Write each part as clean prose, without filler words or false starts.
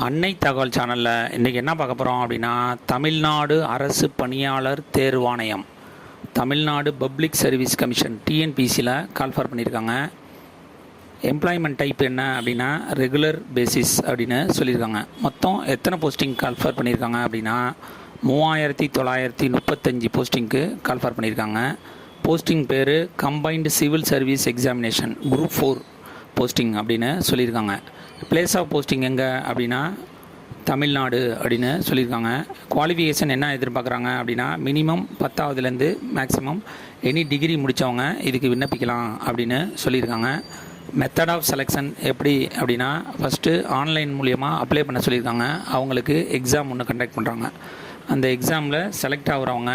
அன்னை தகவல் சேனலில் இன்றைக்கி என்ன பார்க்க போகிறோம் அப்படின்னா, தமிழ்நாடு அரசு பணியாளர் தேர்வாணையம், தமிழ்நாடு பப்ளிக் சர்வீஸ் கமிஷன் டிஎன்பிசியில் கால்ஃபார் பண்ணியிருக்காங்க. எம்ப்ளாய்மெண்ட் டைப் என்ன அப்படின்னா ரெகுலர் பேசிஸ் அப்படின்னு சொல்லியிருக்காங்க. மொத்தம் எத்தனை போஸ்டிங் கால்ஃபார் பண்ணியிருக்காங்க அப்படின்னா 3935 போஸ்டிங்க்கு கால்ஃபார் பண்ணியிருக்காங்க. போஸ்டிங் பேர் combined civil service examination group 4 posting அப்படின்னு சொல்லியிருக்காங்க. பிளேஸ் ஆஃப் போஸ்டிங் எங்கே அப்படின்னா தமிழ்நாடு அப்படின்னு சொல்லியிருக்காங்க. குவாலிஃபிகேஷன் என்ன எதிர்பார்க்குறாங்க அப்படின்னா மினிமம் 10ஆவதுலேருந்து மேக்ஸிமம் எனி டிகிரி முடித்தவங்க இதுக்கு விண்ணப்பிக்கலாம் அப்படின்னு சொல்லியிருக்காங்க. மெத்தட் ஆஃப் செலெக்ஷன் எப்படி அப்படின்னா ஃபஸ்ட்டு ஆன்லைன் மூலியமாக அப்ளை பண்ண சொல்லியிருக்காங்க. அவங்களுக்கு எக்ஸாம் ஒன்று கண்டக்ட் பண்ணுறாங்க. அந்த எக்ஸாமில் செலக்ட் ஆகிறவங்க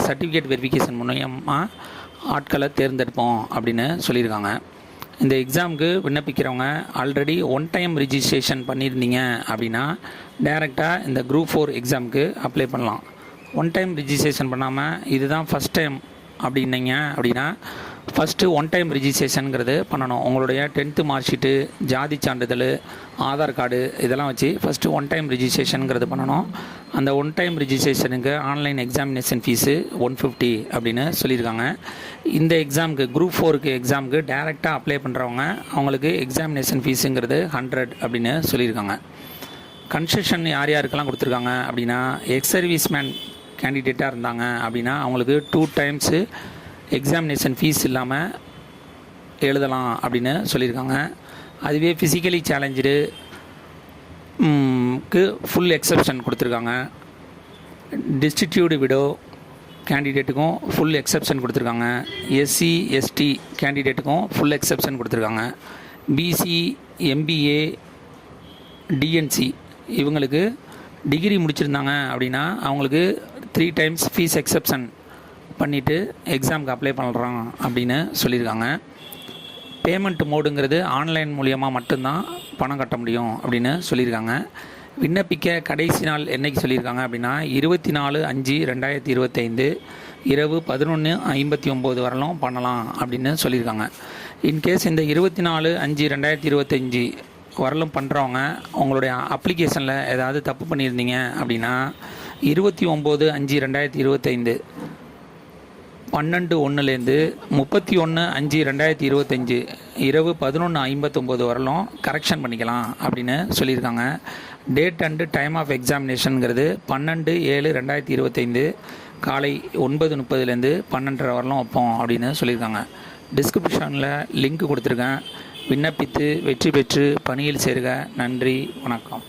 சர்டிஃபிகேட் வெரிஃபிகேஷன் மூலயமா ஆட்களை தேர்ந்தெடுப்போம் அப்படின்னு சொல்லியிருக்காங்க. இந்த எக்ஸாமுக்கு விண்ணப்பிக்கிறவங்க ஆல்ரெடி ஒன் டைம் ரிஜிஸ்ட்ரேஷன் பண்ணியிருந்தீங்க அப்படின்னா டைரெக்டாக இந்த குரூப் 4 எக்ஸாமுக்கு அப்ளை பண்ணலாம். ஒன் டைம் ரிஜிஸ்ட்ரேஷன் பண்ணாமல் இதுதான் ஃபஸ்ட் டைம் அப்படின்னீங்க அப்படின்னா ஃபஸ்ட்டு ஒன் டைம் ரிஜிஸ்ட்ரேஷனுங்கிறது பண்ணணும். உங்களுடைய 10th மார்க் ஷீட்டு, ஜாதி சான்றிதழ், ஆதார் கார்டு இதெல்லாம் வச்சு ஃபஸ்ட்டு ஒன் டைம் ரிஜிஸ்ட்ரேஷனுங்கிறது பண்ணணும். அந்த ஒன் டைம் ரிஜிஸ்ட்ரேஷனுக்கு ஆன்லைன் எக்ஸாமினேஷன் ஃபீஸு 150 அப்படின்னு சொல்லியிருக்காங்க. இந்த எக்ஸாமுக்கு குரூப் 4க்கு எக்ஸாமுக்கு டைரெக்டாக அப்ளை பண்ணுறவங்க அவங்களுக்கு எக்ஸாமினேஷன் ஃபீஸுங்கிறது 100 அப்படின்னு சொல்லியிருக்காங்க. கன்செஷன் யார் யாருக்கெல்லாம் கொடுத்துருக்காங்க அப்படின்னா எக்ஸ் சர்வீஸ் மேன் கேண்டிடேட்டாக இருந்தாங்க அப்படின்னா அவங்களுக்கு 2 டைம்ஸு எக்ஸாமினேஷன் ஃபீஸ் இல்லாமல் எழுதலாம் அப்படின்னு சொல்லியிருக்காங்க. அதுவே ஃபிசிக்கலி சேலஞ்சு ஃபுல் எக்ஸப்ஷன் கொடுத்துருக்காங்க. டிஸ்டிடியூட் விடோ கேண்டிடேட்டுக்கும் ஃபுல் எக்ஸப்ஷன் கொடுத்துருக்காங்க. எஸ்சி எஸ்டி கேண்டிடேட்டுக்கும் ஃபுல் எக்ஸப்ஷன் கொடுத்துருக்காங்க. பிசி எம்பிஏ டிஎன்சி இவங்களுக்கு டிகிரி முடிச்சிருந்தாங்க அப்படின்னா அவங்களுக்கு 3 டைம்ஸ் ஃபீஸ் எக்ஸப்ஷன் பண்ணிவிட்டு எக்ஸாமுக்கு அப்ளை பண்ணுறோம் அப்படின்னு சொல்லியிருக்காங்க. பேமெண்ட் மோடுங்கிறது ஆன்லைன் மூலியமாக மட்டும்தான் பணம் கட்ட முடியும் அப்படின்னு சொல்லியிருக்காங்க. விண்ணப்பிக்க கடைசி நாள் என்றைக்கு சொல்லியிருக்காங்க அப்படின்னா 24/5/2025 இரவு 11:59 வரலும் பண்ணலாம் அப்படின்னு சொல்லியிருக்காங்க. இன்கேஸ் இந்த 24/5/2025 வரலும் பண்ணுறவங்க உங்களுடைய அப்ளிகேஷனில் ஏதாவது தப்பு பண்ணியிருந்தீங்க அப்படின்னா 29/5/2025 12/1 30/5/2025 இரவு 11:59 வரலும் கரெக்ஷன் பண்ணிக்கலாம் அப்படின்னு சொல்லியிருக்காங்க. டேட் அண்டு டைம் ஆஃப் எக்ஸாமினேஷனுங்கிறது 12/7/2025 காலை 9:30 12:30 வரலும் வைப்போம் அப்படின்னு சொல்லியிருக்காங்க. டிஸ்கிரிப்ஷனில் லிங்க் கொடுத்துருக்கேன். விண்ணப்பித்து வெற்றி பெற்று பணியில் சேருக. நன்றி, வணக்கம்.